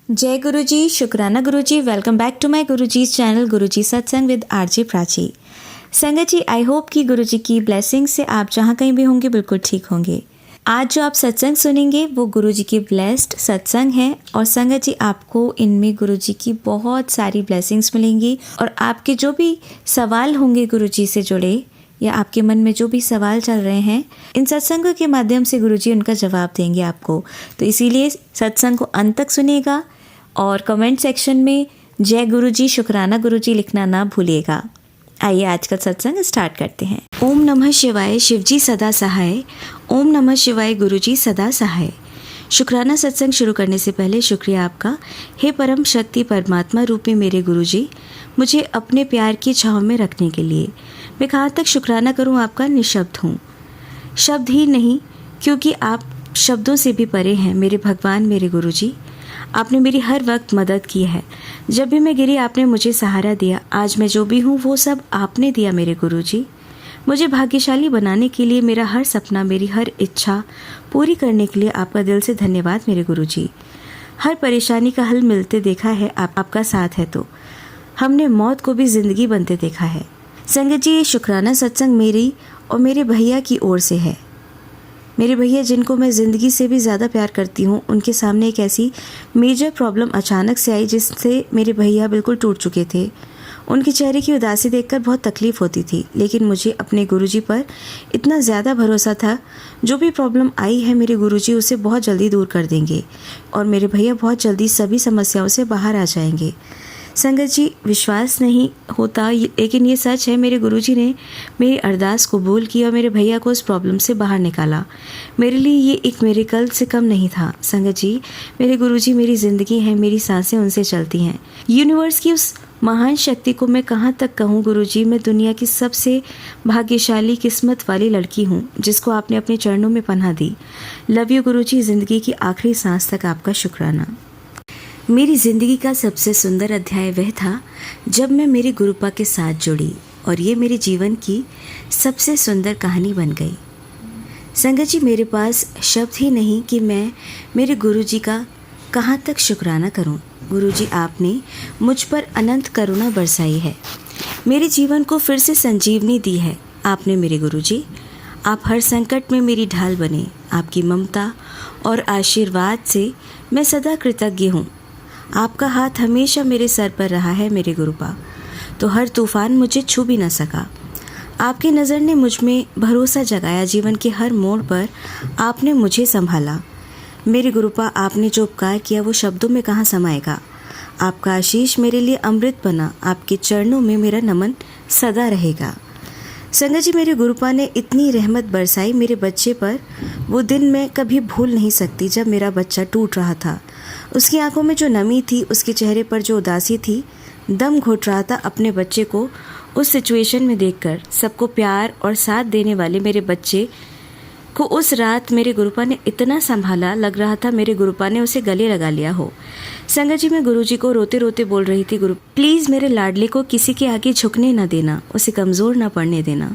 जय गुरुजी, शुक्राना Guruji. Welcome back to my Guruji's channel Guruji Satsang with RJ Prachi. संगत जी, आई होप कि गुरुजी की ब्लेसिंग से आप जहाँ कहीं भी होंगे बिल्कुल ठीक होंगे। आज जो आप सत्संग सुनेंगे वो गुरुजी की ब्लेस्ड सत्संग है और संगत जी आपको इनमें गुरुजी की बहुत सारी ब्लेसिंग्स मिलेंगी और आपके जो भी सवाल होंगे गुरुजी से जुड़े या आपके मन में जो भी सवाल चल रहे हैं, इन सत्संगों के माध्यम से गुरुजी उनका जवाब देंगे आपको। तो इसीलिए सत्संग को अंत तक सुनिएगा और कमेंट सेक्शन में जय गुरुजी, शुक्राना गुरुजी लिखना ना भूलिएगा। आइए आज का सत्संग स्टार्ट करते हैं। ओम नमः शिवाय, शिवजी सदा सहाय। ओम नमः शिवाय, गुरुजी सदा सहाय। शुक्राना सत्संग शुरू करने से पहले शुक्रिया आपका, हे परम शक्ति परमात्मा रूपी मेरे गुरुजी, मुझे अपने प्यार की छाँव में रखने के लिए। मैं कहाँ तक शुक्राना करूँ आपका, निशब्द हूँ। शब्द ही नहीं, क्योंकि आप शब्दों से भी परे हैं मेरे भगवान, मेरे गुरुजी। आपने मेरी हर वक्त मदद की है। जब भी मैं गिरी आपने मुझे सहारा दिया। आज मैं जो भी हूँ वो सब आपने दिया मेरे गुरुजी। मुझे भाग्यशाली बनाने के लिए, मेरा हर सपना, मेरी हर इच्छा पूरी करने के लिए आपका दिल से धन्यवाद मेरे गुरुजी। हर परेशानी का हल मिलते देखा है आपका साथ है तो। हमने मौत को भी जिंदगी बनते देखा है। संगत जी, ये शुक्राना सत्संग मेरी और मेरे भैया की ओर से है। मेरे भैया जिनको मैं ज़िंदगी से भी ज़्यादा प्यार करती हूँ, उनके सामने एक ऐसी मेजर प्रॉब्लम अचानक से आई जिससे मेरे भैया बिल्कुल टूट चुके थे। उनके चेहरे की उदासी देखकर बहुत तकलीफ़ होती थी, लेकिन मुझे अपने गुरुजी पर इतना ज़्यादा भरोसा था, जो भी प्रॉब्लम आई है मेरे गुरुजी उसे बहुत जल्दी दूर कर देंगे और मेरे भैया बहुत जल्दी सभी समस्याओं से बाहर आ जाएंगे। संगत जी, विश्वास नहीं होता लेकिन ये सच है, मेरे गुरुजी ने मेरी अरदास कबूल की और मेरे भैया को उस प्रॉब्लम से बाहर निकाला। मेरे लिए ये एक मिरेकल से कम नहीं था। संगत जी, मेरे गुरुजी मेरी ज़िंदगी है, मेरी सांसें उनसे चलती हैं। यूनिवर्स की उस महान शक्ति को मैं कहाँ तक कहूँ गुरुजी। मैं दुनिया की सबसे भाग्यशाली किस्मत वाली लड़की हूँ जिसको आपने अपने चरणों में पनाह दी। लव यू गुरुजी। ज़िंदगी की आखिरी सांस तक आपका शुक्राना। मेरी ज़िंदगी का सबसे सुंदर अध्याय वह था जब मैं मेरे गुरुपा के साथ जुड़ी और ये मेरे जीवन की सबसे सुंदर कहानी बन गई। संगत जी, मेरे पास शब्द ही नहीं कि मैं मेरे गुरुजी का कहाँ तक शुक्राना करूं। गुरुजी, आपने मुझ पर अनंत करुणा बरसाई है, मेरे जीवन को फिर से संजीवनी दी है। आपने मेरे गुरुजी, आप हर संकट में मेरी ढाल बने। आपकी ममता और आशीर्वाद से मैं सदा कृतज्ञ हूँ। आपका हाथ हमेशा मेरे सर पर रहा है मेरे गुरुपा, तो हर तूफान मुझे छू भी न सका। आपकी नज़र ने मुझ में भरोसा जगाया। जीवन के हर मोड़ पर आपने मुझे संभाला। मेरे गुरुपा, आपने जो उपकार किया वो शब्दों में कहाँ समाएगा। आपका आशीष मेरे लिए अमृत बना। आपके चरणों में मेरा नमन सदा रहेगा। संगत जी, मेरे गुरुपा ने इतनी रहमत बरसाई मेरे बच्चे पर। वो दिन मैं कभी भूल नहीं सकती जब मेरा बच्चा टूट रहा था। उसकी आंखों में जो नमी थी, उसके चेहरे पर जो उदासी थी, दम घुट रहा था अपने बच्चे को उस सिचुएशन में देखकर। सबको प्यार और साथ देने वाले मेरे बच्चे को उस रात मेरे गुरुपा ने इतना संभाला, लग रहा था मेरे गुरुपा ने उसे गले लगा लिया हो। संगत जी, मैं गुरुजी को रोते रोते बोल रही थी, गुरु प्लीज़ मेरे लाडले को किसी के आगे झुकने न देना, उसे कमज़ोर न पड़ने देना।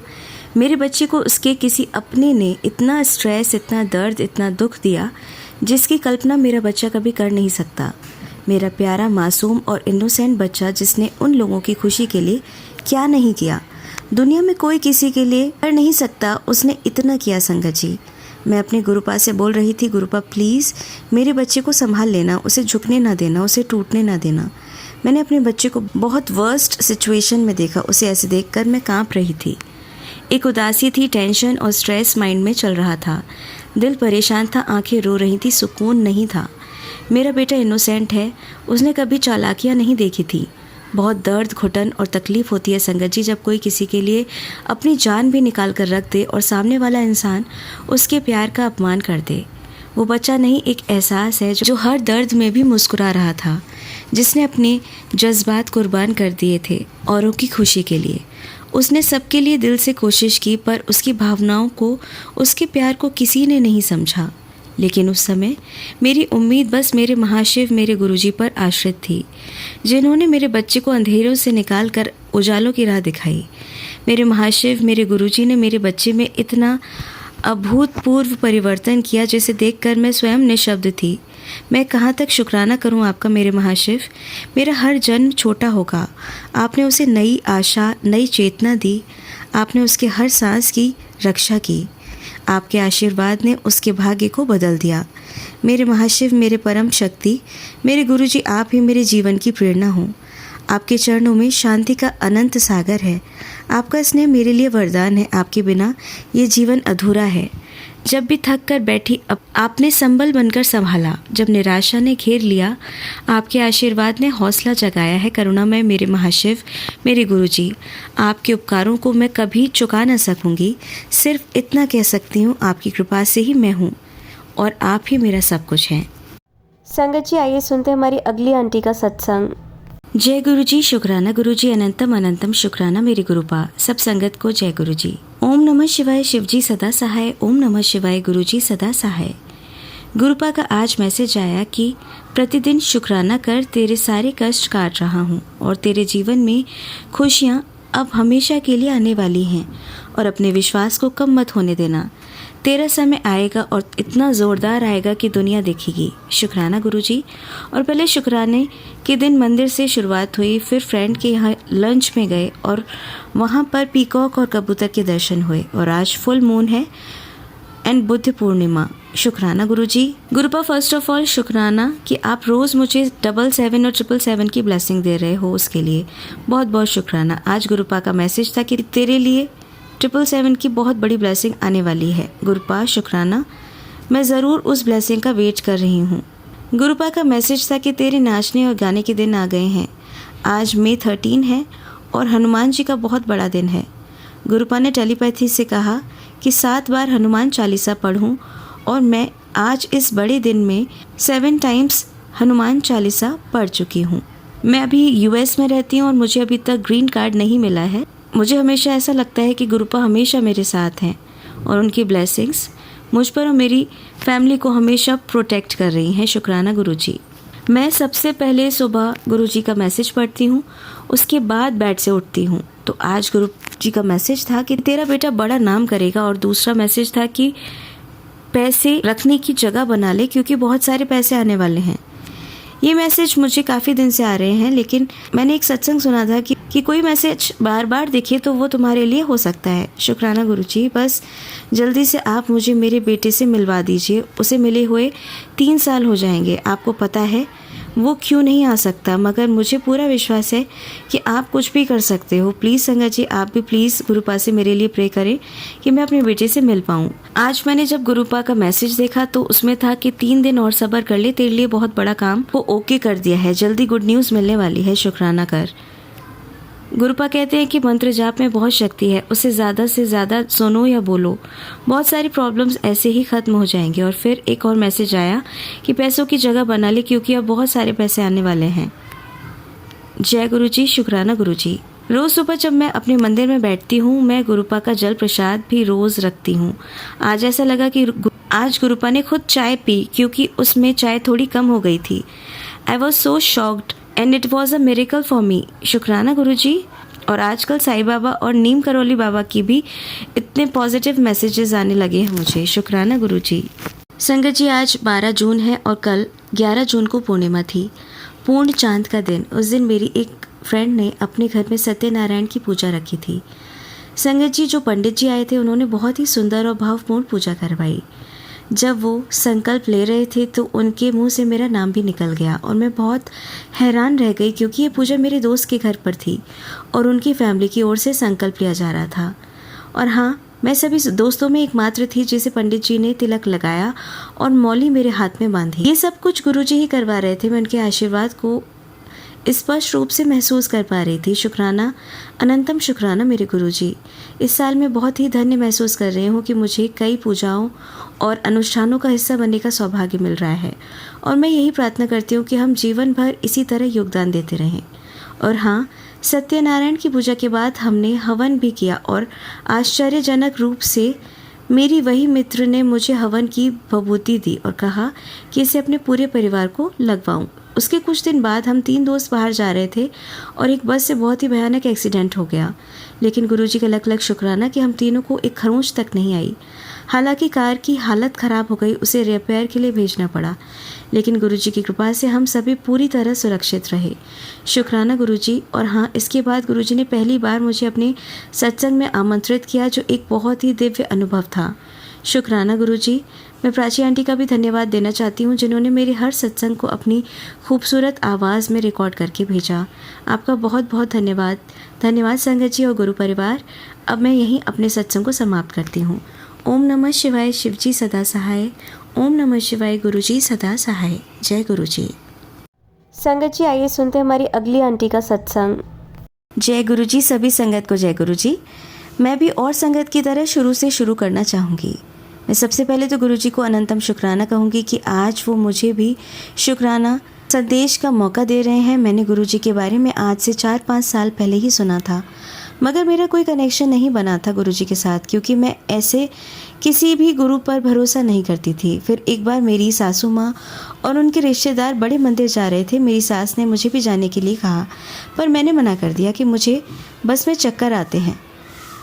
मेरे बच्चे को उसके किसी अपने ने इतना स्ट्रेस, इतना दर्द, इतना दुख दिया जिसकी कल्पना मेरा बच्चा कभी कर नहीं सकता। मेरा प्यारा मासूम और इनोसेंट बच्चा जिसने उन लोगों की खुशी के लिए क्या नहीं किया, दुनिया में कोई किसी के लिए कर नहीं सकता, उसने इतना किया। संगत जी, मैं अपने गुरुपा से बोल रही थी, गुरुपा प्लीज़ मेरे बच्चे को संभाल लेना, उसे झुकने ना देना, उसे टूटने ना देना। मैंने अपने बच्चे को बहुत वर्स्ट सिचुएशन में देखा। उसे ऐसे देखकर मैं कांप रही थी। एक उदासी थी, टेंशन और स्ट्रेस माइंड में चल रहा था। दिल परेशान था, आंखें रो रही थी, सुकून नहीं था। मेरा बेटा इनोसेंट है, उसने कभी चालाकियाँ नहीं देखी थी। बहुत दर्द, घुटन और तकलीफ़ होती है संगत जी जब कोई किसी के लिए अपनी जान भी निकाल कर रख दे और सामने वाला इंसान उसके प्यार का अपमान कर दे। वो बच्चा नहीं, एक एहसास है जो हर दर्द में भी मुस्कुरा रहा था, जिसने अपने जज्बात कुर्बान कर दिए थे औरों की खुशी के लिए। उसने सबके लिए दिल से कोशिश की, पर उसकी भावनाओं को, उसके प्यार को किसी ने नहीं समझा। लेकिन उस समय मेरी उम्मीद बस मेरे महाशिव, मेरे गुरुजी पर आश्रित थी, जिन्होंने मेरे बच्चे को अंधेरों से निकाल कर उजालों की राह दिखाई। मेरे महाशिव, मेरे गुरुजी ने मेरे बच्चे में इतना अभूतपूर्व परिवर्तन किया जिसे देखकर मैं स्वयं निशब्द थी। मैं कहाँ तक शुक्राना करूँ आपका मेरे महाशिव। मेरा हर जन्म छोटा होगा। आपने उसे नई आशा, नई चेतना दी। आपने उसके हर सांस की रक्षा की। आपके आशीर्वाद ने उसके भाग्य को बदल दिया। मेरे महाशिव, मेरे परम शक्ति, मेरे गुरुजी, आप ही मेरे जीवन की प्रेरणा हो। आपके चरणों में शांति का अनंत सागर है। आपका स्नेह मेरे लिए वरदान है। आपके बिना ये जीवन अधूरा है। जब भी थक कर बैठी आपने संबल बनकर संभाला। जब निराशा ने घेर लिया, आपके आशीर्वाद ने हौसला जगाया है। करुणामय मेरे महाशिव, मेरे गुरुजी, आपके उपकारों को मैं कभी चुका न सकूंगी। सिर्फ इतना कह सकती हूँ, आपकी कृपा से ही मैं हूँ और आप ही मेरा सब कुछ है। संगत जी, आइए सुनते हैं हमारी अगली आंटी का सत्संग। जय गुरुजी, शुक्राना गुरुजी, अनंतम अनंतम शुक्राना मेरे गुरुपा। सब संगत को जय गुरुजी। ओम नमः शिवाय, शिवजी सदा सहाय। ओम नमः शिवाय, गुरुजी सदा सहाय। गुरुपा का आज मैसेज आया कि प्रतिदिन शुक्राना कर, तेरे सारे कष्ट काट रहा हूँ और तेरे जीवन में खुशियाँ अब हमेशा के लिए आने वाली हैं और अपने विश्वास को कम मत होने देना। तेरा समय आएगा और इतना ज़ोरदार आएगा कि दुनिया देखेगी। शुक्राना गुरुजी। और पहले शुक्राने के दिन मंदिर से शुरुआत हुई, फिर फ्रेंड के यहाँ लंच में गए और वहाँ पर पीकॉक और कबूतर के दर्शन हुए और आज फुल मून है एंड बुद्ध पूर्णिमा। शुक्राना गुरुजी। गुरुपा, फर्स्ट ऑफ ऑल शुक्राना कि आप रोज़ मुझे 777 और 777 की ब्लेसिंग दे रहे हो, उसके लिए बहुत बहुत शुक्राना। आज गुरुपा का मैसेज था कि तेरे लिए 777 की बहुत बड़ी ब्लेसिंग आने वाली है। गुरुपा शुक्राना, मैं ज़रूर उस ब्लेसिंग का वेट कर रही हूँ। गुरुपा का मैसेज था कि तेरे नाचने और गाने के दिन आ गए हैं। आज मई 13 है और हनुमान जी का बहुत बड़ा दिन है। गुरुपा ने टेलीपैथी से कहा कि 7 बार हनुमान चालीसा पढ़ूँ और मैं आज इस बड़े दिन में 7 टाइम्स हनुमान चालीसा पढ़ चुकी हूँ। मैं अभी यूएस में रहती हूँ और मुझे अभी तक ग्रीन कार्ड नहीं मिला है। मुझे हमेशा ऐसा लगता है कि गुरुपा हमेशा मेरे साथ हैं और उनकी ब्लेसिंग्स मुझ पर और मेरी फैमिली को हमेशा प्रोटेक्ट कर रही हैं। शुक्राना गुरुजी। मैं सबसे पहले सुबह गुरुजी का मैसेज पढ़ती हूँ, उसके बाद बेड से उठती हूँ। तो आज गुरुजी का मैसेज था कि तेरा बेटा बड़ा नाम करेगा और दूसरा मैसेज था कि पैसे रखने की जगह बना ले क्योंकि बहुत सारे पैसे आने वाले हैं। ये मैसेज मुझे काफ़ी दिन से आ रहे हैं, लेकिन मैंने एक सत्संग सुना था कि कोई मैसेज बार बार दिखे तो वो तुम्हारे लिए हो सकता है। शुक्राना गुरुजी। बस जल्दी से आप मुझे मेरे बेटे से मिलवा दीजिए। उसे मिले हुए 3 साल हो जाएंगे। आपको पता है वो क्यों नहीं आ सकता, मगर मुझे पूरा विश्वास है कि आप कुछ भी कर सकते हो। प्लीज़ संगत जी, आप भी प्लीज़ गुरुपा से मेरे लिए प्रे करें कि मैं अपने बेटे से मिल पाऊँ। आज मैंने जब गुरुपा का मैसेज देखा तो उसमें था कि 3 दिन और सब्र कर ले, तेरे लिए बहुत बड़ा काम वो ओके कर दिया है, जल्दी गुड न्यूज़ मिलने वाली है। शुक्राना कर। गुरुपा कहते हैं कि मंत्र जाप में बहुत शक्ति है, उसे ज़्यादा से ज़्यादा सुनो या बोलो, बहुत सारी प्रॉब्लम्स ऐसे ही ख़त्म हो जाएंगे। और फिर एक और मैसेज आया कि पैसों की जगह बना ले क्योंकि अब बहुत सारे पैसे आने वाले हैं। जय गुरुजी। शुक्राना गुरुजी। रोज़ सुबह जब मैं अपने मंदिर में बैठती हूँ, मैं गुरुपा का जल प्रसाद भी रोज़ रखती हूँ। आज ऐसा लगा कि आज गुरुपा ने खुद चाय पी क्योंकि उसमें चाय थोड़ी कम हो गई थी। I was so shocked and it was a miracle for me. शुक्राना गुरुजी। और आजकल साईं बाबा और नीम करौली बाबा की भी इतने पॉजिटिव मैसेजेस आने लगे हैं मुझे। शुक्राना गुरुजी। संगत जी, आज 12 जून है और कल 11 जून को पूर्णिमा थी, पूर्ण चांद का दिन। उस दिन मेरी एक फ्रेंड ने अपने घर में सत्यनारायण की पूजा रखी थी। संगत जी, जो पंडित जी आए थे उन्होंने बहुत ही सुंदर और भावपूर्ण पूजा करवाई। जब वो संकल्प ले रहे थे तो उनके मुंह से मेरा नाम भी निकल गया और मैं बहुत हैरान रह गई क्योंकि ये पूजा मेरे दोस्त के घर पर थी और उनकी फैमिली की ओर से संकल्प लिया जा रहा था। और हाँ, मैं सभी दोस्तों में एकमात्र थी जिसे पंडित जी ने तिलक लगाया और मौली मेरे हाथ में बांधी। ये सब कुछ गुरुजी ही करवा रहे थे। मैं उनके आशीर्वाद को स्पष्ट रूप से महसूस कर पा रही थी। शुक्राना, अनंतम शुक्राना मेरे गुरुजी। इस साल मैं बहुत ही धन्य महसूस कर रही हूँ कि मुझे कई पूजाओं और अनुष्ठानों का हिस्सा बनने का सौभाग्य मिल रहा है और मैं यही प्रार्थना करती हूँ कि हम जीवन भर इसी तरह योगदान देते रहें। और हाँ, सत्यनारायण की पूजा के बाद हमने हवन भी किया और आश्चर्यजनक रूप से मेरी वही मित्र ने मुझे हवन की भभूति दी और कहा कि इसे अपने पूरे परिवार को लगवाऊं। उसके कुछ दिन बाद हम 3 दोस्त बाहर जा रहे थे और एक बस से बहुत ही भयानक एक्सीडेंट हो गया। लेकिन गुरुजी का लख लख शुक्राना कि हम तीनों को एक खरोंच तक नहीं आई। हालांकि कार की हालत ख़राब हो गई, उसे रिपेयर के लिए भेजना पड़ा, लेकिन गुरुजी की कृपा से हम सभी पूरी तरह सुरक्षित रहे। शुक्राना गुरुजी। और हाँ, इसके बाद गुरुजी ने पहली बार मुझे अपने सत्संग में आमंत्रित किया, जो एक बहुत ही दिव्य अनुभव था। शुक्राना गुरुजी। मैं प्राची आंटी का भी धन्यवाद देना चाहती हूँ, जिन्होंने मेरे हर सत्संग को अपनी खूबसूरत आवाज़ में रिकॉर्ड करके भेजा। आपका बहुत बहुत धन्यवाद। धन्यवाद संगत जी और गुरु परिवार। अब मैं यहीं अपने सत्संग को समाप्त करती हूँ। ओम नमः शिवाय। शिवजी सदा सहाय। ओम नमः शिवाय। गुरुजी सदा सहाय। जय गुरुजी। संगत जी, आइए सुनते हैं हमारी अगली आंटी का सत्संग। जय गुरुजी। सभी संगत को जय गुरुजी। मैं भी और संगत की तरह शुरू से शुरू करना चाहूँगी। मैं सबसे पहले तो गुरुजी को अनंतम शुक्राना कहूँगी कि आज वो मुझे भी शुक्राना संदेश का मौका दे रहे हैं। मैंने गुरुजी के बारे में आज से 4-5 साल पहले ही सुना था, मगर मेरा कोई कनेक्शन नहीं बना था गुरुजी के साथ, क्योंकि मैं ऐसे किसी भी गुरु पर भरोसा नहीं करती थी। फिर एक बार मेरी सासू माँ और उनके रिश्तेदार बड़े मंदिर जा रहे थे। मेरी सास ने मुझे भी जाने के लिए कहा, पर मैंने मना कर दिया कि मुझे बस में चक्कर आते हैं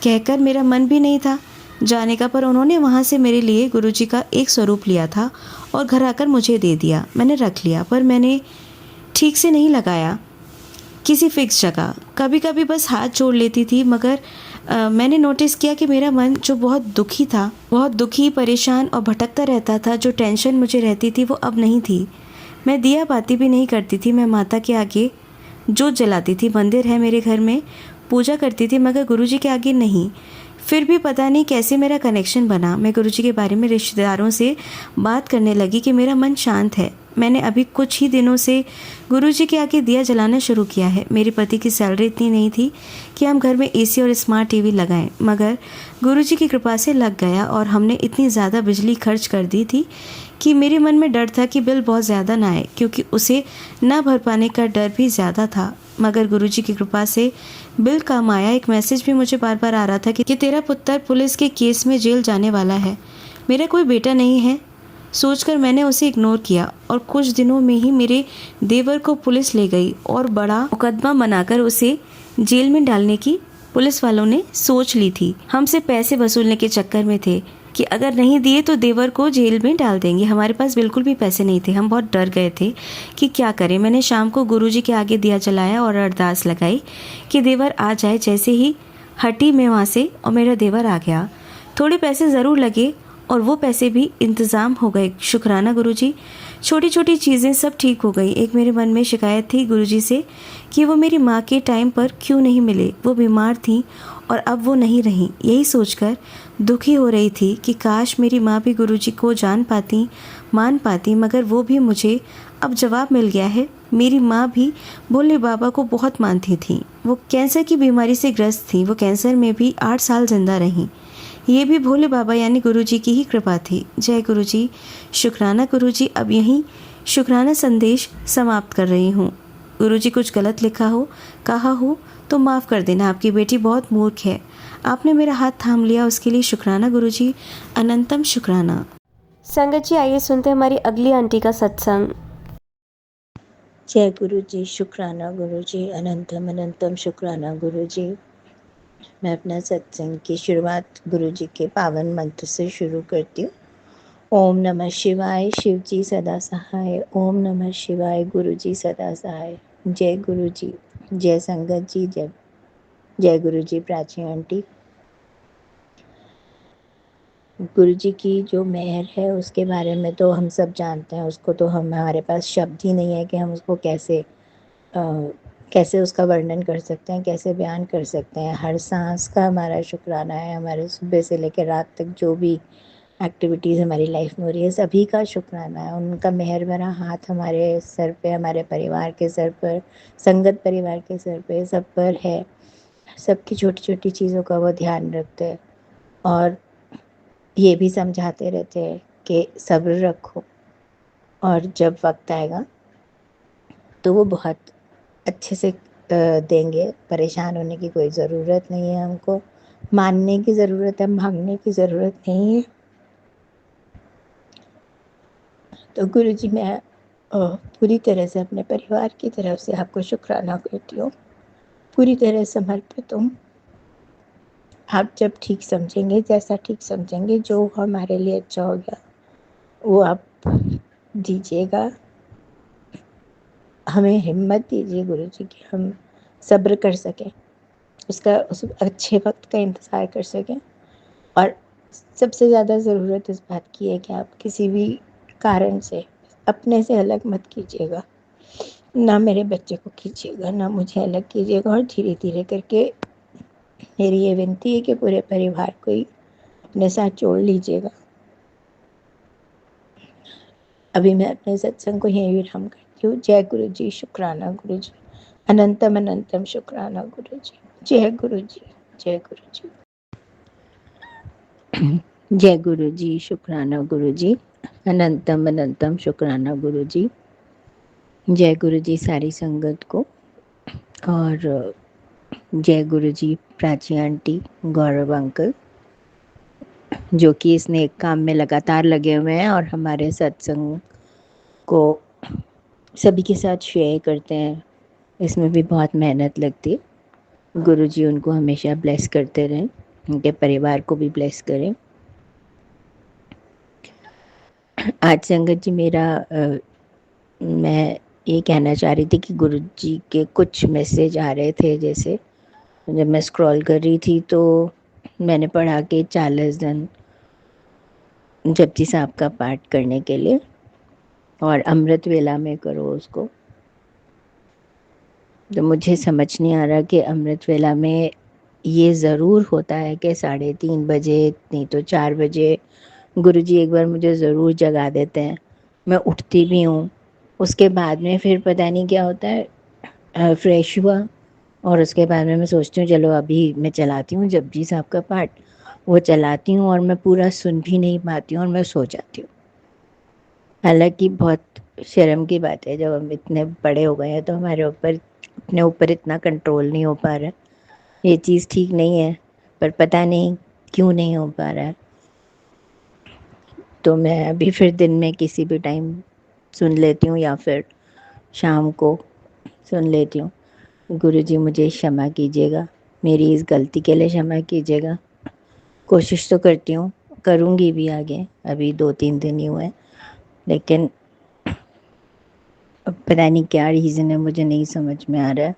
कहकर मेरा मन भी नहीं था जाने का। पर उन्होंने वहाँ से मेरे लिए गुरुजी का एक स्वरूप लिया था और घर आकर मुझे दे दिया। मैंने रख लिया, पर मैंने ठीक से नहीं लगाया किसी फिक्स जगह। कभी कभी बस हाथ जोड़ लेती थी, मगर मैंने नोटिस किया कि मेरा मन जो बहुत दुखी था, बहुत दुखी, परेशान और भटकता रहता था, जो टेंशन मुझे रहती थी वो अब नहीं थी। मैं दिया बाती भी नहीं करती थी। मैं माता के आगे जोत जलाती थी, मंदिर है मेरे घर में, पूजा करती थी, मगर गुरुजी के आगे नहीं। फिर भी पता नहीं कैसे मेरा कनेक्शन बना। मैं गुरुजी के बारे में रिश्तेदारों से बात करने लगी कि मेरा मन शांत है। मैंने अभी कुछ ही दिनों से गुरुजी के आगे दिया जलाना शुरू किया है। मेरे पति की सैलरी इतनी नहीं थी कि हम घर में एसी और स्मार्ट टीवी लगाएं, मगर गुरुजी की कृपा से लग गया और हमने इतनी ज़्यादा बिजली खर्च कर दी थी कि मेरे मन में डर था कि बिल बहुत ज़्यादा ना आए, क्योंकि उसे ना भर पाने का डर भी ज़्यादा था। मगर गुरुजी की कृपा से बिल कम आया। एक मैसेज भी मुझे बार बार आ रहा था कि तेरा पुत्र पुलिस के केस में जेल जाने वाला है। मेरा कोई बेटा नहीं है सोचकर मैंने उसे इग्नोर किया, और कुछ दिनों में ही मेरे देवर को पुलिस ले गई और बड़ा मुकदमा बनाकर उसे जेल में डालने की पुलिस वालों ने सोच ली थी। हमसे पैसे वसूलने के चक्कर में थे कि अगर नहीं दिए तो देवर को जेल में डाल देंगे। हमारे पास बिल्कुल भी पैसे नहीं थे। हम बहुत डर गए थे कि क्या करें। मैंने शाम को गुरुजी के आगे दिया जलाया और अरदास लगाई कि देवर आ जाए। जैसे ही हटी मैं वहाँ से और मेरा देवर आ गया। थोड़े पैसे ज़रूर लगे और वो पैसे भी इंतज़ाम हो गए। शुक्राना गुरुजी। छोटी छोटी चीज़ें सब ठीक हो गई। एक मेरे मन में शिकायत थी गुरुजी से कि वो मेरी माँ के टाइम पर क्यों नहीं मिले। वो बीमार थी और अब वो नहीं रही। यही सोचकर दुखी हो रही थी कि काश मेरी माँ भी गुरुजी को जान पाती, मान पाती, मगर वो भी मुझे अब जवाब मिल गया है। मेरी माँ भी भोले बाबा को बहुत मानती थी। वो कैंसर की बीमारी से ग्रस्त थी। वो कैंसर में भी 8 साल जिंदा रही। ये भी भोले बाबा यानी गुरुजी की ही कृपा थी। जय गुरुजी। शुक्राना गुरुजी। अब यहीं शुक्राना संदेश समाप्त कर रही हूँ। गुरुजी कुछ गलत लिखा हो, कहा हो तो माफ़ कर देना। आपकी बेटी बहुत मूर्ख है। आपने मेरा हाथ थाम लिया, उसके लिए शुक्राना गुरुजी। अनंतम शुक्राना। संगत जी, आइए सुनते हैं हमारी अगली आंटी का सत्संग। जय गुरु जी। शुक्राना गुरु जी। अनंतम अनंतम शुक्राना गुरु जी। मैं अपना सत्संग की शुरुआत गुरु जी के पावन मंत्र से शुरू करती हूँ। ओम नमः शिवाय। शिव जी सदा सहाय। ओम नमः शिवाय। गुरु जी सदा सहाय। जय गुरु जी। जय संगत जी। जय जय गुरु जी। प्राची आंटी। गुरु जी की जो मेहर है उसके बारे में तो हम सब जानते हैं। उसको तो हमारे पास शब्द ही नहीं है कि हम उसको कैसे उसका वर्णन कर सकते हैं, कैसे बयान कर सकते हैं। हर सांस का हमारा शुक्राना है। हमारे सुबह से लेकर रात तक जो भी एक्टिविटीज़ हमारी लाइफ में हो रही है, सभी का शुक्राना है। उनका मेहर भरा हाथ हमारे सर पे, हमारे परिवार के सर पर, संगत परिवार के सर पे, सब पर है। सबकी छोटी छोटी चीज़ों का वो ध्यान रखते हैं और ये भी समझाते रहते हैं कि सब्र रखो और जब वक्त आएगा तो वो बहुत अच्छे से देंगे। परेशान होने की कोई ज़रूरत नहीं है। हमको मानने की ज़रूरत है, भागने की ज़रूरत नहीं है। तो गुरु जी, मैं पूरी तरह से अपने परिवार की तरफ से आपको शुक्राना करती हूँ। पूरी तरह समर्पित हूँ। आप जब ठीक समझेंगे, जैसा ठीक समझेंगे, जो हमारे लिए अच्छा होगा वो आप दीजिएगा। हमें हिम्मत दीजिए गुरुजी कि हम सब्र कर सकें, उस अच्छे वक्त का इंतज़ार कर सकें। और सबसे ज़्यादा ज़रूरत इस बात की है कि आप किसी भी कारण से अपने से अलग मत कीजिएगा, ना मेरे बच्चे को कीजिएगा, ना मुझे अलग कीजिएगा। और धीरे धीरे करके मेरी ये विनती है कि पूरे परिवार को ही अपने साथ जोड़ लीजिएगा। अभी मैं अपने सत्संग को यहीं विराम करती हूँ। जय गुरु जी, शुक्राना गुरु जी, अनंतम अनंतम शुक्राना गुरु जी। जय गुरु जी, जय गुरु जी। जय गुरु जी, शुक्राना गुरु जी, अनंतम अनंतम शुक्राना गुरु जी। जय गुरु जी सारी संगत को, और जय गुरु जी प्राची आंटी, गौरव अंकल, जो कि इस नेक काम में लगातार लगे हुए हैं और हमारे सत्संग को सभी के साथ शेयर करते हैं। इसमें भी बहुत मेहनत लगती है। गुरु जी उनको हमेशा ब्लेस करते रहें, उनके परिवार को भी ब्लेस करें। आज संगत जी मैं ये कहना चाह रही थी कि गुरु जी के कुछ मैसेज आ रहे थे। जैसे जब मैं स्क्रॉल कर रही थी तो मैंने पढ़ा कि 40 दिन जपजी साहब का पाठ करने के लिए, और अमृत वेला में करो उसको। तो मुझे समझ नहीं आ रहा कि अमृत वेला में ये ज़रूर होता है कि 3:30 बजे, नहीं तो 4 बजे गुरुजी एक बार मुझे ज़रूर जगा देते हैं। मैं उठती भी हूँ, उसके बाद में फिर पता नहीं क्या होता है, फ्रेश हुआ और उसके बाद में मैं सोचती हूँ चलो अभी मैं चलाती हूँ जपजी साहब का पाठ। वो चलाती हूँ और मैं पूरा सुन भी नहीं पाती हूँ और मैं सो जाती हूँ। हालांकि बहुत शर्म की बात है, जब हम इतने बड़े हो गए हैं तो हमारे ऊपर अपने ऊपर इतना कंट्रोल नहीं हो पा रहा है। ये चीज़ ठीक नहीं है, पर पता नहीं क्यों नहीं हो पा रहा है। तो मैं अभी फिर दिन में किसी भी टाइम सुन लेती हूँ या फिर शाम को सुन लेती हूँ। गुरुजी मुझे क्षमा कीजिएगा, मेरी इस गलती के लिए क्षमा कीजिएगा। कोशिश तो करती हूँ, करूँगी भी आगे। अभी 2-3 दिन ही हुए, लेकिन अब पता नहीं क्या रीज़न है, मुझे नहीं समझ में आ रहा है।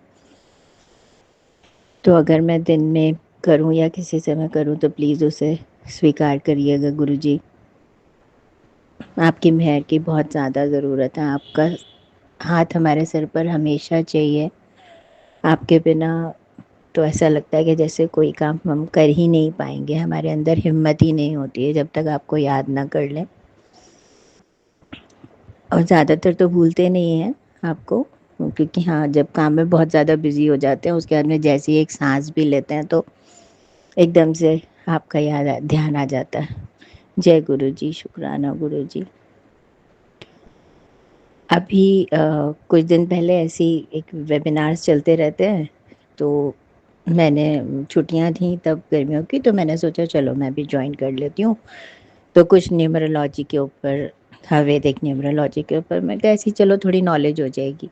तो अगर मैं दिन में करूं या किसी समय करूं तो प्लीज़ उसे स्वीकार करिएगा गुरुजी। आपकी मेहर की बहुत ज़्यादा ज़रूरत है। आपका हाथ हमारे सिर पर हमेशा चाहिए। आपके बिना तो ऐसा लगता है कि जैसे कोई काम हम कर ही नहीं पाएंगे। हमारे अंदर हिम्मत ही नहीं होती है जब तक आपको याद ना कर लें। और ज़्यादातर तो भूलते नहीं हैं आपको, क्योंकि हाँ, जब काम में बहुत ज़्यादा बिजी हो जाते हैं उसके बाद में जैसे ही एक सांस भी लेते हैं तो एकदम से आपका ध्यान आ जाता है। जय गुरु जी, शुक्राना गुरु जी। अभी कुछ दिन पहले ऐसी एक वेबिनार्स चलते रहते हैं, तो मैंने छुट्टियां थी तब गर्मियों की, तो मैंने सोचा चलो मैं भी ज्वाइन कर लेती हूँ। तो कुछ न्यूमरोलॉजी के ऊपर था, वैदिक न्यूमरोलॉजी के ऊपर। मैं कहा ऐसी चलो थोड़ी नॉलेज हो जाएगी,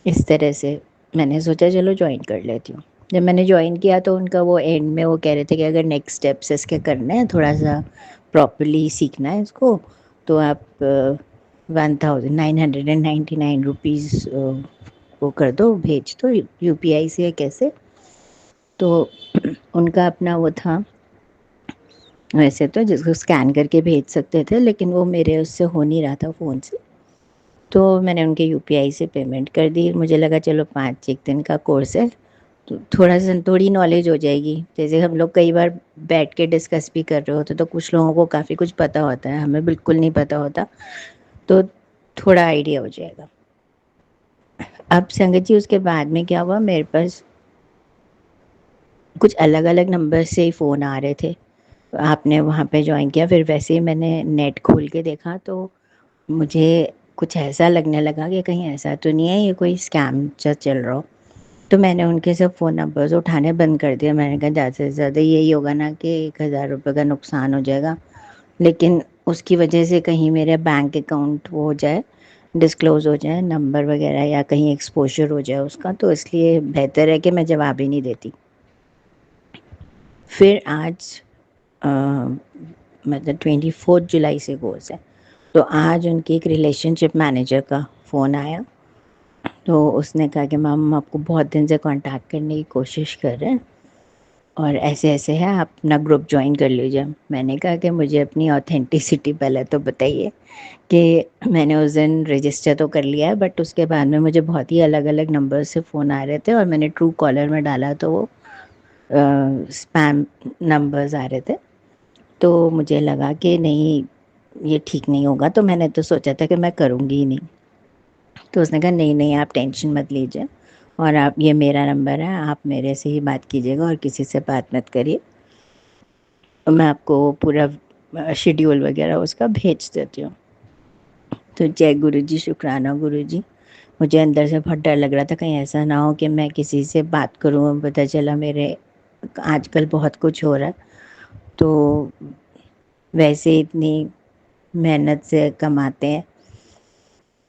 इस तरह से मैंने सोचा चलो ज्वाइन कर लेती हूँ। जब मैंने ज्वाइन किया तो उनका वो एंड में वो कह रहे थे कि अगर नेक्स्ट स्टेप्स इसके करने हैं, थोड़ा सा प्रॉपरली सीखना है इसको, तो आप 1999 रुपीज़ वो कर दो, भेज दो UPI से या कैसे। तो उनका अपना वो था, वैसे तो जिसको स्कैन करके भेज सकते थे, लेकिन वो मेरे उससे हो नहीं रहा था फ़ोन से। तो मैंने उनके UPI से पेमेंट कर दी। मुझे लगा चलो 5 एक दिन का कोर्स है तो थोड़ी नॉलेज हो जाएगी। जैसे हम लोग कई बार बैठ के डिस्कस भी कर रहे होते तो कुछ लोगों को काफ़ी कुछ पता होता है, हमें बिल्कुल नहीं पता होता, तो थोड़ा आइडिया हो जाएगा। अब संगत जी उसके बाद में क्या हुआ, मेरे पास कुछ अलग अलग नंबर से ही फ़ोन आ रहे थे। आपने वहाँ पे ज्वाइन किया, फिर वैसे ही मैंने नेट खोल के देखा तो मुझे कुछ ऐसा लगने लगा कि कहीं ऐसा तो नहीं है ये कोई स्कैम चल रहा हो। तो मैंने उनके सब फ़ोन नंबर्स उठाने बंद कर दिया। मैंने कहा ज़्यादा से ज़्यादा यही होगा ना कि 1,000 रुपये का नुकसान हो जाएगा, लेकिन उसकी वजह से कहीं मेरे बैंक अकाउंट वो हो जाए। डिस्क्लोज़ हो जाए नंबर वगैरह या कहीं एक्सपोज़र हो जाए उसका, तो इसलिए बेहतर है कि मैं जवाब ही नहीं देती। फिर आज अ, मतलब 24 जुलाई से कोर्स है, तो आज उनके एक रिलेशनशिप मैनेजर का फ़ोन आया। तो उसने कहा कि मैम हम आपको बहुत दिन से कांटेक्ट करने की कोशिश कर रहे हैं और ऐसे-ऐसे है, आप अपना ग्रुप जॉइन कर लीजिए। मैंने कहा कि मुझे अपनी ऑथेंटिसिटी पहले तो बताइए कि मैंने उस दिन रजिस्टर तो कर लिया है, बट उसके बाद में मुझे बहुत ही अलग-अलग नंबर से फ़ोन आ रहे थे और मैंने ट्रू कॉलर में डाला तो वो स्पैम नंबर्स आ रहे थे। तो मुझे लगा कि नहीं, ये ठीक नहीं होगा, तो मैंने तो सोचा था कि मैं करूँगी ही नहीं। तो उसने कहा नहीं, नहीं आप टेंशन मत लीजिए और आप, ये मेरा नंबर है, आप मेरे से ही बात कीजिएगा और किसी से बात मत करिए। मैं आपको पूरा शेड्यूल वगैरह उसका भेज देती हूँ। तो जय गुरुजी, शुक्राना गुरुजी। मुझे अंदर से बहुत डर लग रहा था कहीं ऐसा ना हो कि मैं किसी से बात करूँ और पता चला मेरे आजकल बहुत कुछ हो रहा है। तो वैसे इतनी मेहनत से कमाते हैं,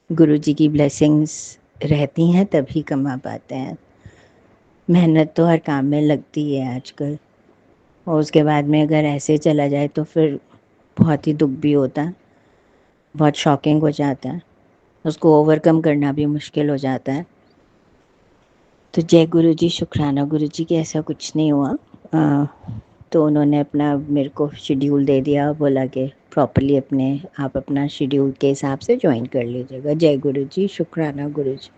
गुरुजी की ब्लेसिंग्स रहती हैं तभी कमा पाते हैं। मेहनत तो हर काम में लगती है आजकल, और उसके बाद में अगर ऐसे चला जाए तो फिर बहुत ही दुख भी होता है, बहुत शॉकिंग हो जाता है, उसको ओवरकम करना भी मुश्किल हो जाता है। तो जय गुरुजी, शुक्राना गुरुजी कि ऐसा कुछ नहीं हुआ। अ, तो उन्होंने अपना मेरे को शेड्यूल दे दिया, बोला कि प्रॉपर्ली अपने आप अपना शेड्यूल के हिसाब से ज्वाइन कर लीजिएगा। जय गुरुजी, शुक्राना गुरुजी।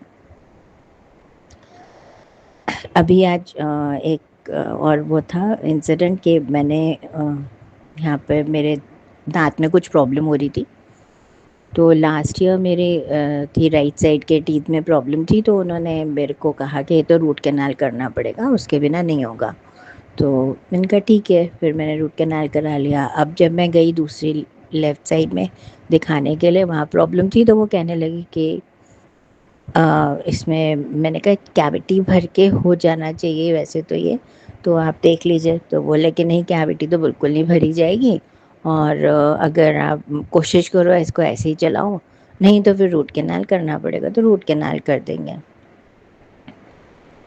अभी आज एक और वो था इंसिडेंट कि मैंने यहाँ पे मेरे दांत में कुछ प्रॉब्लम हो रही थी। तो लास्ट ईयर मेरे थी राइट साइड के टीथ में प्रॉब्लम थी, तो उन्होंने मेरे को कहा कि ये तो रूट कैनाल करना पड़ेगा, उसके बिना नहीं होगा। तो मैंने कहा ठीक है, फिर मैंने रूट कैनाल करा लिया। अब जब मैं गई दूसरी लेफ़्ट साइड में दिखाने के लिए, वहाँ प्रॉब्लम थी, तो वो कहने लगी कि इसमें, मैंने कहा कैविटी भर के हो जाना चाहिए वैसे तो ये, तो आप देख लीजिए। तो बोले कि नहीं, कैविटी तो बिल्कुल नहीं भरी जाएगी और अगर आप कोशिश करो इसको ऐसे ही चलाओ, नहीं तो फिर रूट कैनाल करना पड़ेगा। तो रूट कैनाल कर देंगे।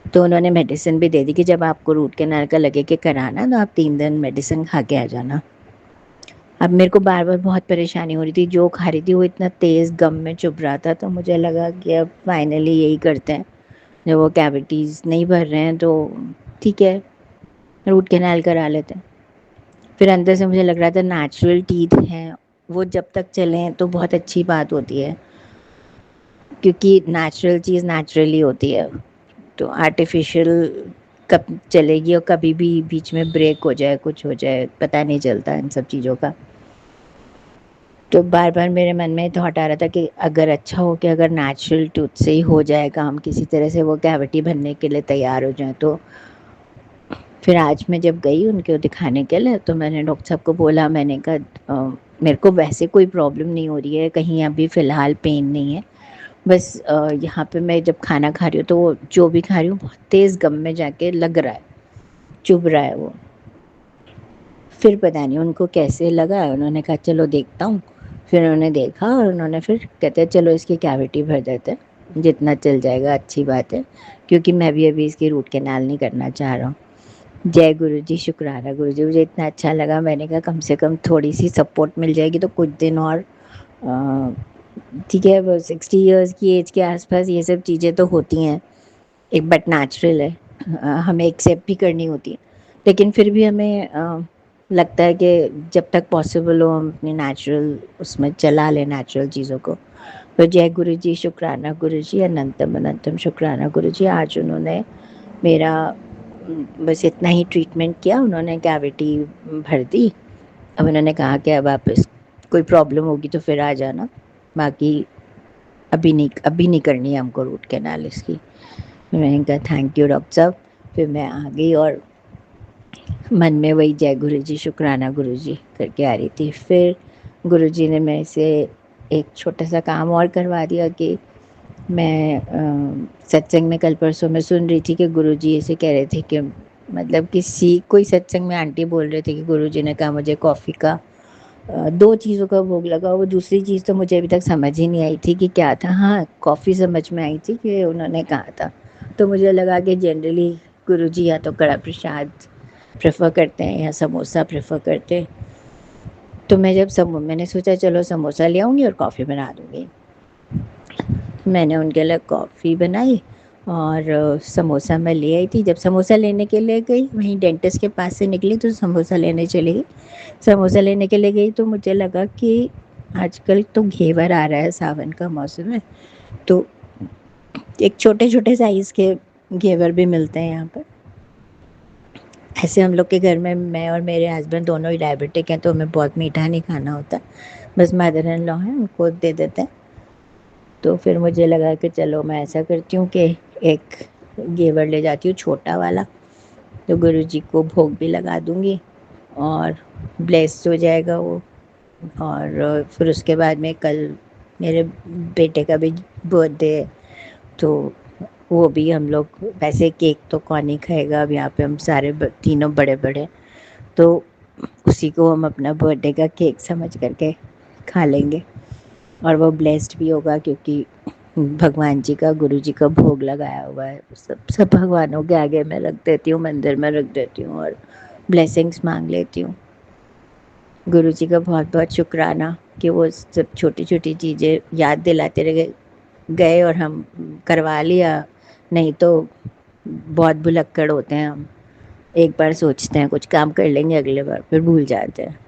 तो उन्होंने मेडिसिन भी दे दी कि जब आपको रूट कैनाल का लगे कि कराना, तो आप 3 दिन मेडिसिन खा के आ जाना। अब मेरे को बार बार बहुत परेशानी हो रही थी, जो खा रही थी वो इतना तेज़ गम में चुभ रहा था, तो मुझे लगा कि अब फाइनली यही करते हैं। जब वो कैविटीज़ नहीं भर रहे हैं तो ठीक है, रूट कैनाल करा लेते हैं। फिर अंदर से मुझे लग रहा था नेचुरल टीथ हैं, वो जब तक चलें तो बहुत अच्छी बात होती है, क्योंकि नेचुरल चीज़ नेचुरली होती है। तो आर्टिफिशियल कब चलेगी और कभी भी बीच में ब्रेक हो जाए, कुछ हो जाए, पता नहीं चलता इन सब चीज़ों का। तो बार बार मेरे मन में थॉट आ रहा था कि अगर अच्छा हो कि अगर नेचुरल टूथ से ही हो जाए काम, किसी तरह से वो कैविटी भरने के लिए तैयार हो जाए। तो फिर आज मैं जब गई उनको दिखाने के लिए, तो मैंने डॉक्टर साहब को बोला, मैंने कहा मेरे को वैसे कोई प्रॉब्लम नहीं हो रही है, कहीं अभी फ़िलहाल पेन नहीं है, बस यहाँ पे मैं जब खाना खा रही हूँ तो वो जो भी खा रही हूँ बहुत तेज़ गम में जाके लग रहा है, चुभ रहा है वो। फिर पता नहीं उनको कैसे लगा, उन्होंने कहा चलो देखता हूँ। फिर उन्होंने देखा और उन्होंने फिर कहते हैं चलो इसकी कैविटी भर देते हैं, जितना चल जाएगा अच्छी बात है, क्योंकि मैं भी अभी इसकी रूट कैनाल नहीं करना चाह रहा हूँ। जय गुरुजी, शुक्राना गुरुजी। मुझे इतना अच्छा लगा, मैंने कहा कम से कम थोड़ी सी सपोर्ट मिल जाएगी तो कुछ दिन और ठीक है। वो 60 इयर्स की एज के आसपास ये सब चीज़ें तो होती हैं, एक बट नेचुरल है, हमें एक्सेप्ट भी करनी होती है। लेकिन फिर भी हमें लगता है कि जब तक पॉसिबल हो हम अपनी नेचुरल उसमें चला लें, नेचुरल चीज़ों को। तो जय गुरुजी, शुक्राना गुरुजी, अनंतम अनंतम शुक्राना गुरुजी। आज उन्होंने मेरा बस इतना ही ट्रीटमेंट किया, उन्होंने कैविटी भर दी। अब उन्होंने कहा कि अब आप इस कोई प्रॉब्लम होगी तो फिर आ जाना, बाकी अभी नहीं करनी है हमको रूट कैनाल इसकी। मैंने कहा थैंक यू डॉक्टर साहब। फिर मैं आ गई और मन में वही जय गुरुजी, शुक्राना गुरुजी करके आ रही थी। फिर गुरुजी ने मेरे से एक छोटा सा काम और करवा दिया कि मैं सत्संग में कल परसों मैं सुन रही थी कि गुरुजी ऐसे कह रहे थे कि, मतलब किसी कोई सत्संग में आंटी बोल रहे थे कि गुरुजी ने कहा मुझे कॉफ़ी का 2 चीज़ों का भोग लगा, वो दूसरी चीज़ तो मुझे अभी तक समझ ही नहीं आई थी कि क्या था। हाँ, कॉफ़ी समझ में आई थी कि उन्होंने कहा था, तो मुझे लगा कि जनरली गुरुजी या तो कड़ा प्रसाद प्रेफ़र करते हैं या समोसा प्रेफ़र करते हैं। तो मैंने सोचा चलो समोसा ले आऊँगी और कॉफ़ी बना दूँगी। मैंने उनके लिए कॉफ़ी बनाई और समोसा मैं ले आई थी। जब समोसा लेने के लिए गई, वहीं डेंटिस्ट के पास से निकली तो समोसा लेने चली गई। समोसा लेने के लिए गई तो मुझे लगा कि आजकल तो घेवर आ रहा है, सावन का मौसम है, तो एक छोटे-छोटे साइज़ के घेवर भी मिलते हैं यहाँ पर। ऐसे हम लोग के घर में मैं और मेरे हस्बैंड दोनों ही डायबिटिक हैं, तो हमें बहुत मीठा नहीं खाना होता। बस मदर इन लॉ हैं, उनको दे देते हैं। तो फिर मुझे लगा कि चलो मैं ऐसा करती हूँ कि एक घेवर ले जाती हूँ छोटा वाला, तो गुरुजी को भोग भी लगा दूँगी और ब्लेस्ड हो जाएगा वो। और फिर उसके बाद में कल मेरे बेटे का भी बर्थडे है, तो वो भी हम लोग, वैसे केक तो कौन ही खाएगा, अब यहाँ पे हम सारे तीनों बड़े-बड़े, तो उसी को हम अपना बर्थडे का केक समझ करके खा लेंगे और वो ब्लेस्ड भी होगा क्योंकि भगवान जी का, गुरु जी का भोग लगाया हुआ है। सब सब भगवानों के आगे मैं रख देती हूँ, मंदिर में रख देती हूँ और ब्लेसिंग्स मांग लेती हूँ। गुरु जी का बहुत बहुत शुक्राना कि वो सब छोटी छोटी चीज़ें याद दिलाते रह गए और हम करवा लिया। नहीं तो बहुत भुलक्कड़ होते हैं हम, एक बार सोचते हैं कुछ काम कर लेंगे, अगले बार फिर भूल जाते हैं।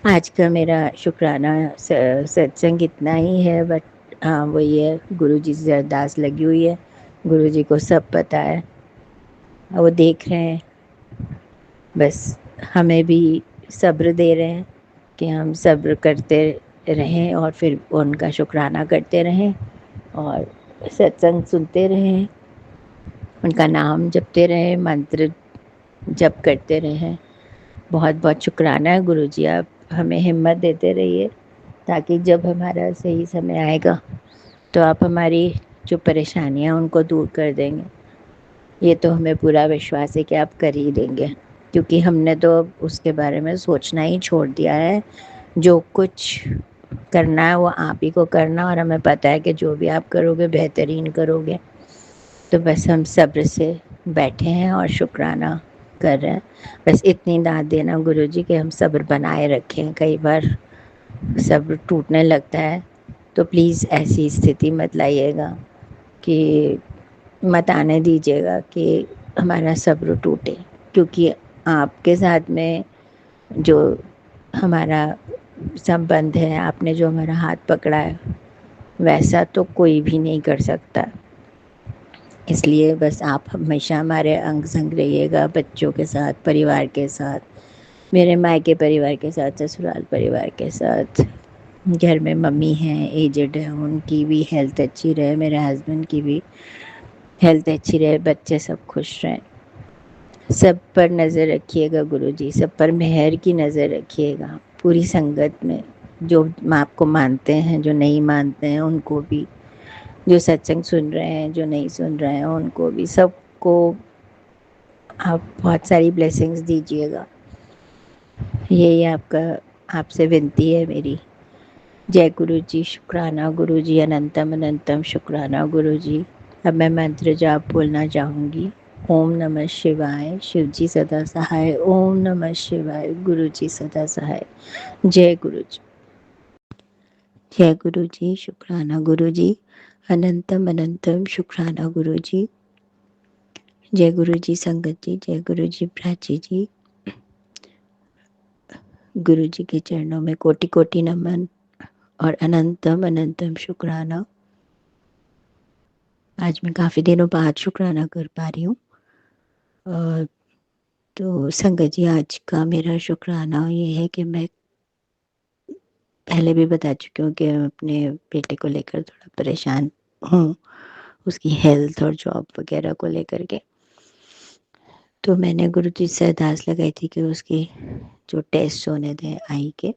आज का मेरा शुक्राना सत्संग इतना ही है, बट हाँ वही है, गुरु जी से अरदास लगी हुई है। गुरु जी को सब पता है, वो देख रहे हैं, बस हमें भी सब्र दे रहे हैं कि हम सब्र करते रहें और फिर उनका शुक्राना करते रहें और सत्संग सुनते रहें, उनका नाम जपते रहें, मंत्र जप करते रहें। बहुत बहुत शुक्राना है गुरुजी, आप हमें हिम्मत देते रहिए ताकि जब हमारा सही समय आएगा तो आप हमारी जो परेशानियां उनको दूर कर देंगे। ये तो हमें पूरा विश्वास है कि आप कर ही देंगे, क्योंकि हमने तो अब उसके बारे में सोचना ही छोड़ दिया है। जो कुछ करना है वो आप ही को करना, और हमें पता है कि जो भी आप करोगे बेहतरीन करोगे। तो बस हम सब्र से बैठे हैं और शुक्राना कर रहे हैं। बस इतनी दाद देना गुरुजी कि हम सब्र बनाए रखें। कई बार सब्र टूटने लगता है, तो प्लीज़ ऐसी स्थिति मत लाइएगा कि मत आने दीजिएगा कि हमारा सब्र टूटे, क्योंकि आपके साथ में जो हमारा संबंध है, आपने जो हमारा हाथ पकड़ा है, वैसा तो कोई भी नहीं कर सकता। इसलिए बस आप हमेशा हमारे अंग संग रहिएगा, बच्चों के साथ, परिवार के साथ, मेरे मायके परिवार के साथ, ससुराल परिवार के साथ। घर में मम्मी हैं, एजेड हैं, उनकी भी हेल्थ अच्छी रहे, मेरे हस्बैंड की भी हेल्थ अच्छी रहे, बच्चे सब खुश रहें। सब पर नज़र रखिएगा गुरुजी, सब पर मेहर की नज़र रखिएगा। पूरी संगत में जो आपको मानते हैं, जो नहीं मानते हैं उनको भी, जो सत्संग सुन रहे हैं, जो नहीं सुन रहे हैं उनको भी, सबको आप बहुत सारी ब्लेसिंग्स दीजिएगा। यही आपका, आपसे विनती है मेरी। जय गुरु जी, शुक्राना गुरु जी, अनंतम अनंतम शुक्राना गुरु जी। अब मैं मंत्र जाप बोलना चाहूँगी। ओम नमः शिवाय, शिव जी सदा सहाय। ओम नमः शिवाय, गुरु जी सदा सहाय। जय गुरु जी। जय गुरु जी, शुक्राना गुरु जी, अनंतम अनंतम शुक्राना गुरु जी। जय गुरु जी संगत जी, जय गुरु जी प्राची जी। गुरु जी के चरणों में कोटि कोटि नमन और अनंतम अनंतम शुक्राना। आज मैं काफ़ी दिनों बाद शुक्राना कर पा रही हूँ। तो संगत जी, आज का मेरा शुक्राना ये है कि मैं पहले भी बता चुकी हूँ कि मैं अपने बेटे को लेकर थोड़ा परेशान हूँ, उसकी हेल्थ और जॉब वगैरह को लेकर के। तो मैंने गुरु जी से अरदास लगाई थी कि उसके जो टेस्ट होने थे आई के,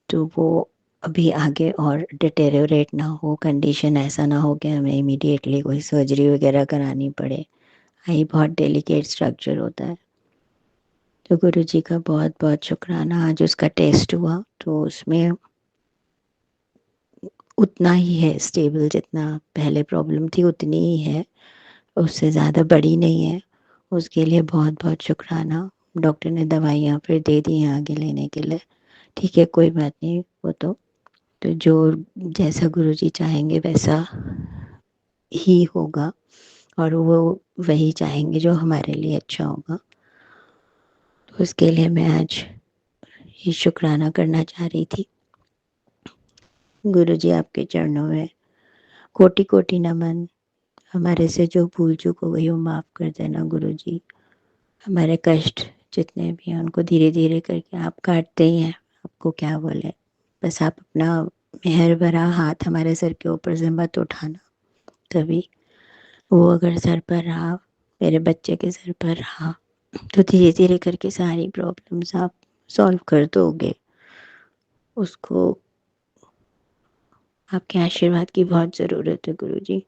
तो वो अभी आगे और डिटेरियोरेट ना हो, कंडीशन ऐसा ना हो कि हमें इमीडिएटली कोई सर्जरी वगैरह करानी पड़े। आई बहुत डेलिकेट स्ट्रक्चर होता है, तो गुरुजी का बहुत बहुत शुक्राना। आज उसका टेस्ट हुआ तो उसमें उतना ही है स्टेबल, जितना पहले प्रॉब्लम थी उतनी ही है, उससे ज़्यादा बड़ी नहीं है। उसके लिए बहुत बहुत शुक्राना। डॉक्टर ने दवाइयाँ फिर दे दी हैं आगे लेने के लिए। ठीक है, कोई बात नहीं, वो तो जो जैसा गुरुजी चाहेंगे वैसा ही होगा, और वो वही चाहेंगे जो हमारे लिए अच्छा होगा। तो उसके लिए मैं आज ये शुक्राना करना चाह रही थी। गुरुजी आपके चरणों में कोटि कोटि नमन। हमारे से जो भूल चूक हो गई वो माफ़ कर देना गुरुजी। हमारे कष्ट जितने भी हैं उनको धीरे धीरे करके आप काटते ही हैं, आपको क्या बोले। बस आप अपना मेहर भरा हाथ हमारे सर के ऊपर से मत उठाना कभी। वो अगर सर पर रहा, मेरे बच्चे के सर पर रहा, तो धीरे धीरे करके सारी प्रॉब्लम्स आप सॉल्व कर दोगे। उसको आपके आशीर्वाद की बहुत ज़रूरत है गुरुजी।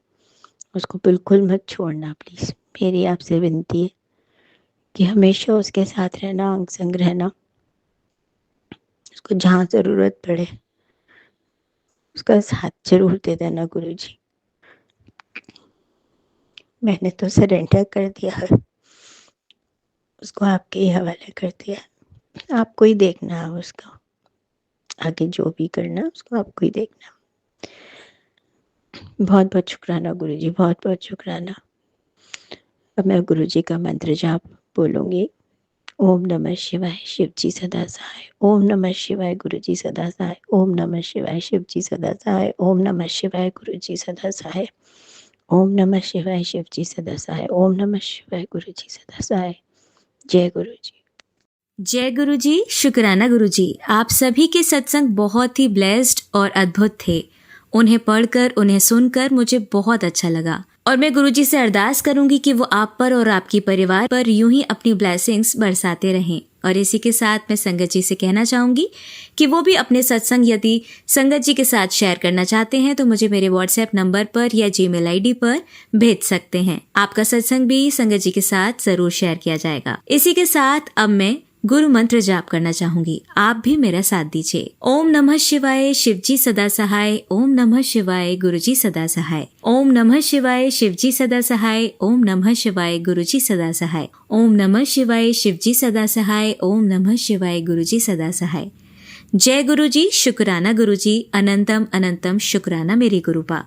उसको बिल्कुल मत छोड़ना प्लीज़। मेरी आपसे विनती है कि हमेशा उसके साथ रहना, अंग संग रहना। उसको जहाँ ज़रूरत पड़े उसका साथ जरूर दे देना गुरुजी। मैंने तो सरेंडर कर दिया है, उसको आपके ही हवाले कर दिया। आपको ही देखना है उसका, आगे जो भी करना उसको आपको ही देखना। बहुत बहुत शुक्राना गुरुजी, बहुत बहुत शुक्राना। अब मैं गुरुजी का मंत्र जाप बोलूँगी। ओम नमः शिवाय, शिव जी सदा सहाय। ओम नमः शिवाय, गुरुजी सदा सहाय। ओम नमः शिवाय, शिव जी सदा सहाय। ओम नमः शिवाय, गुरुजी सदा सहाय। ओम नमः शिवाय, शिव जी सदा सहाय। ओम नमः शिवाय, गुरुजी सदा सहाय। जय गुरुजी। जय गुरुजी। शुक्राना गुरुजी। आप सभी के सत्संग बहुत ही ब्लेस्ड और अद्भुत थे। उन्हें पढ़कर, उन्हें सुनकर मुझे बहुत अच्छा लगा, और मैं गुरुजी से अरदास करूंगी कि वो आप पर और आपकी परिवार पर यूं ही अपनी ब्लेसिंग्स बरसाते रहें। और इसी के साथ मैं संगत जी से कहना चाहूंगी कि वो भी अपने सत्संग यदि संगत जी के साथ शेयर करना चाहते हैं तो मुझे मेरे व्हाट्सएप नंबर पर या जीमेल आईडी पर भेज सकते हैं। आपका सत्संग भी संगत जी के साथ जरूर शेयर किया जाएगा। इसी के साथ अब मैं गुरु मंत्र जाप करना चाहूंगी, आप भी मेरा साथ दीजिए। ओम नमः शिवाय, शिवजी सदा सहाय। ओम नमः शिवाय, गुरुजी सदा सहाय। ओम नमः शिवाय, शिवजी सदा सहाय। ओम नमः शिवाय, गुरुजी सदा सहाय। ओम नमः शिवाय, शिवजी सदा सहाय। ओम नमः शिवाय, गुरुजी सदा सहाय। जय गुरुजी। शुक्राना गुरुजी। अनंतम अनंतम शुक्राना मेरे गुरुपा।